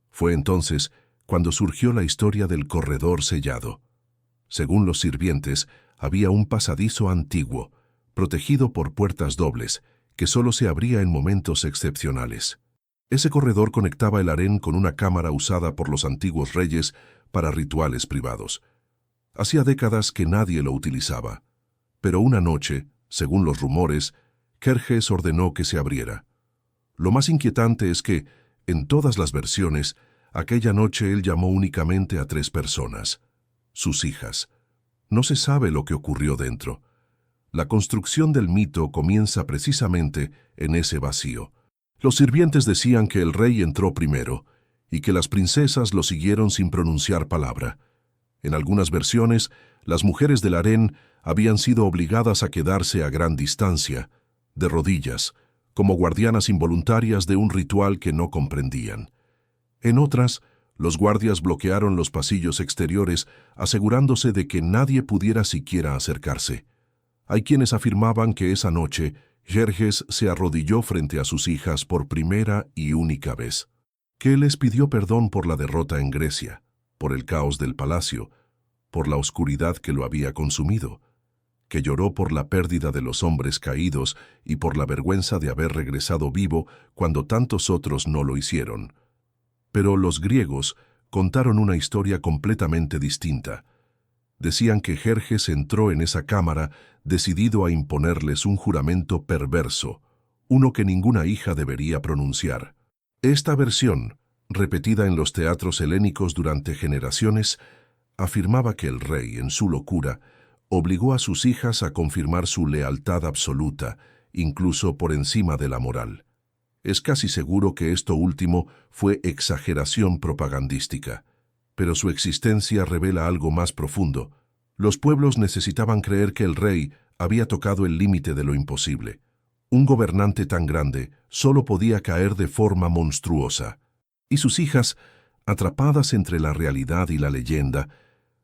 Fue entonces cuando surgió la historia del corredor sellado. Según los sirvientes, había un pasadizo antiguo, protegido por puertas dobles, que solo se abría en momentos excepcionales. Ese corredor conectaba el harén con una cámara usada por los antiguos reyes para rituales privados. Hacía décadas que nadie lo utilizaba, pero una noche, según los rumores, Jerjes ordenó que se abriera. Lo más inquietante es que, en todas las versiones, aquella noche él llamó únicamente a 3 personas, sus hijas. No se sabe lo que ocurrió dentro. La construcción del mito comienza precisamente en ese vacío. Los sirvientes decían que el rey entró primero y que las princesas lo siguieron sin pronunciar palabra. En algunas versiones, las mujeres del harén habían sido obligadas a quedarse a gran distancia, de rodillas, como guardianas involuntarias de un ritual que no comprendían. En otras, los guardias bloquearon los pasillos exteriores, asegurándose de que nadie pudiera siquiera acercarse. Hay quienes afirmaban que esa noche Jerjes se arrodilló frente a sus hijas por primera y única vez, que les pidió perdón por la derrota en Grecia, por el caos del palacio, por la oscuridad que lo había consumido, que lloró por la pérdida de los hombres caídos y por la vergüenza de haber regresado vivo cuando tantos otros no lo hicieron. Pero los griegos contaron una historia completamente distinta. Decían que Jerjes entró en esa cámara decidido a imponerles un juramento perverso, uno que ninguna hija debería pronunciar. Esta versión, repetida en los teatros helénicos durante generaciones, afirmaba que el rey, en su locura, obligó a sus hijas a confirmar su lealtad absoluta, incluso por encima de la moral. Es casi seguro que esto último fue exageración propagandística, pero su existencia revela algo más profundo. Los pueblos necesitaban creer que el rey había tocado el límite de lo imposible. Un gobernante tan grande solo podía caer de forma monstruosa, y sus hijas, atrapadas entre la realidad y la leyenda,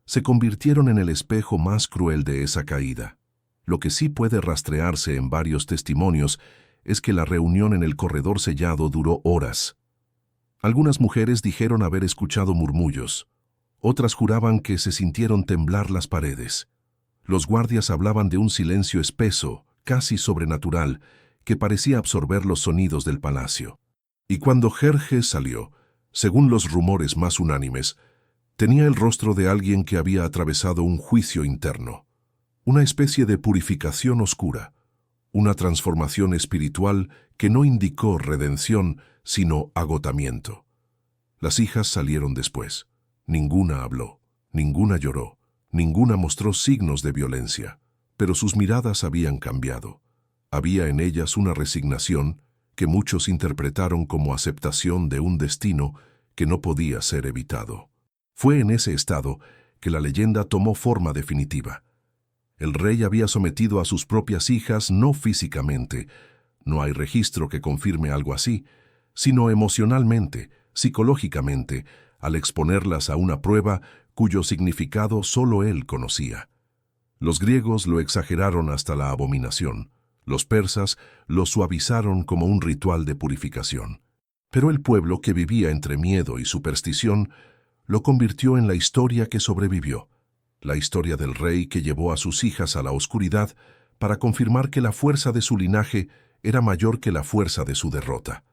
se convirtieron en el espejo más cruel de esa caída. Lo que sí puede rastrearse en varios testimonios es que la reunión en el corredor sellado duró horas. Algunas mujeres dijeron haber escuchado murmullos. Otras juraban que se sintieron temblar las paredes. Los guardias hablaban de un silencio espeso, casi sobrenatural, que parecía absorber los sonidos del palacio. Y cuando Jerjes salió, según los rumores más unánimes, tenía el rostro de alguien que había atravesado un juicio interno, una especie de purificación oscura, una transformación espiritual que no indicó redención, sino agotamiento. Las hijas salieron después. Ninguna habló, ninguna lloró, ninguna mostró signos de violencia, pero sus miradas habían cambiado. Había en ellas una resignación que muchos interpretaron como aceptación de un destino que no podía ser evitado. Fue en ese estado que la leyenda tomó forma definitiva. El rey había sometido a sus propias hijas no físicamente, no hay registro que confirme algo así, sino emocionalmente, psicológicamente, al exponerlas a una prueba cuyo significado solo él conocía. Los griegos lo exageraron hasta la abominación, los persas lo suavizaron como un ritual de purificación. Pero el pueblo, que vivía entre miedo y superstición, lo convirtió en la historia que sobrevivió, la historia del rey que llevó a sus hijas a la oscuridad para confirmar que la fuerza de su linaje era mayor que la fuerza de su derrota.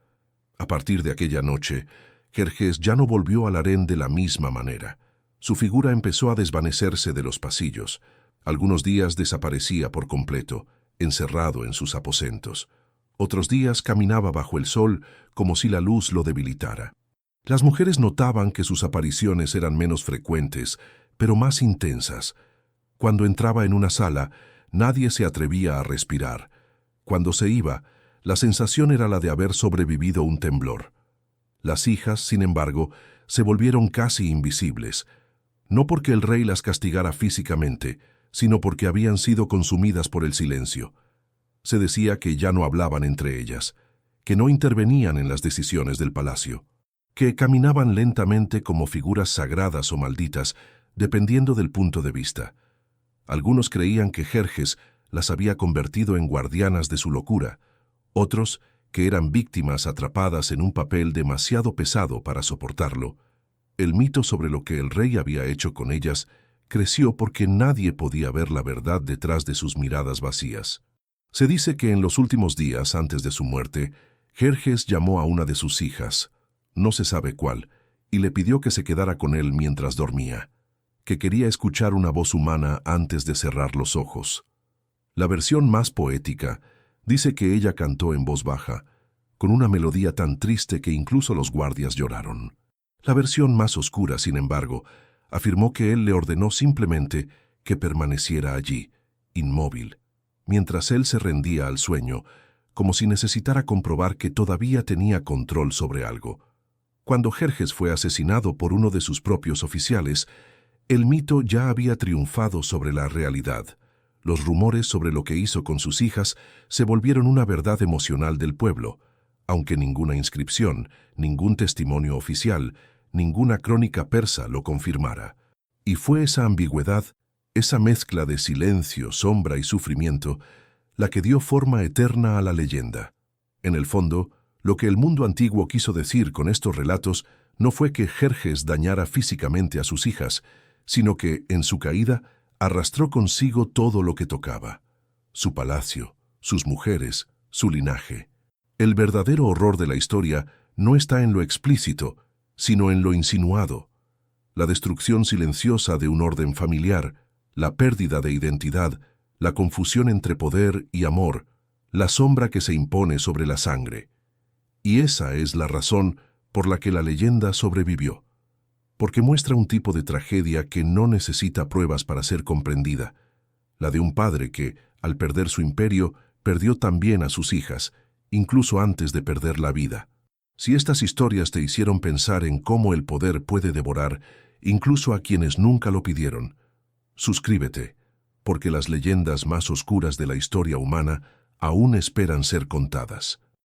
A partir de aquella noche, Jerjes ya no volvió al harén de la misma manera. Su figura empezó a desvanecerse de los pasillos. Algunos días desaparecía por completo, encerrado en sus aposentos. Otros días caminaba bajo el sol como si la luz lo debilitara. Las mujeres notaban que sus apariciones eran menos frecuentes, pero más intensas. Cuando entraba en una sala, nadie se atrevía a respirar. Cuando se iba, la sensación era la de haber sobrevivido un temblor. Las hijas, sin embargo, se volvieron casi invisibles, no porque el rey las castigara físicamente, sino porque habían sido consumidas por el silencio. Se decía que ya no hablaban entre ellas, que no intervenían en las decisiones del palacio, que caminaban lentamente como figuras sagradas o malditas, dependiendo del punto de vista. Algunos creían que Jerjes las había convertido en guardianas de su locura, Otros, que eran víctimas atrapadas en un papel demasiado pesado para soportarlo. El mito sobre lo que el rey había hecho con ellas creció porque nadie podía ver la verdad detrás de sus miradas vacías. Se dice que en los últimos días, antes de su muerte, Jerjes llamó a una de sus hijas, no se sabe cuál, y le pidió que se quedara con él mientras dormía, que quería escuchar una voz humana antes de cerrar los ojos. La versión más poética dice que ella cantó en voz baja, con una melodía tan triste que incluso los guardias lloraron. La versión más oscura, sin embargo, afirmó que él le ordenó simplemente que permaneciera allí, inmóvil, mientras él se rendía al sueño, como si necesitara comprobar que todavía tenía control sobre algo. Cuando Jerjes fue asesinado por uno de sus propios oficiales, el mito ya había triunfado sobre la realidad. Los rumores sobre lo que hizo con sus hijas se volvieron una verdad emocional del pueblo, aunque ninguna inscripción, ningún testimonio oficial, ninguna crónica persa lo confirmara. Y fue esa ambigüedad, esa mezcla de silencio, sombra y sufrimiento, la que dio forma eterna a la leyenda. En el fondo, lo que el mundo antiguo quiso decir con estos relatos no fue que Jerjes dañara físicamente a sus hijas, sino que, en su caída, arrastró consigo todo lo que tocaba: su palacio, sus mujeres, su linaje. El verdadero horror de la historia no está en lo explícito, sino en lo insinuado. La destrucción silenciosa de un orden familiar, la pérdida de identidad, la confusión entre poder y amor, la sombra que se impone sobre la sangre. Y esa es la razón por la que la leyenda sobrevivió, porque muestra un tipo de tragedia que no necesita pruebas para ser comprendida, la de un padre que, al perder su imperio, perdió también a sus hijas, incluso antes de perder la vida. Si estas historias te hicieron pensar en cómo el poder puede devorar incluso a quienes nunca lo pidieron, suscríbete, porque las leyendas más oscuras de la historia humana aún esperan ser contadas.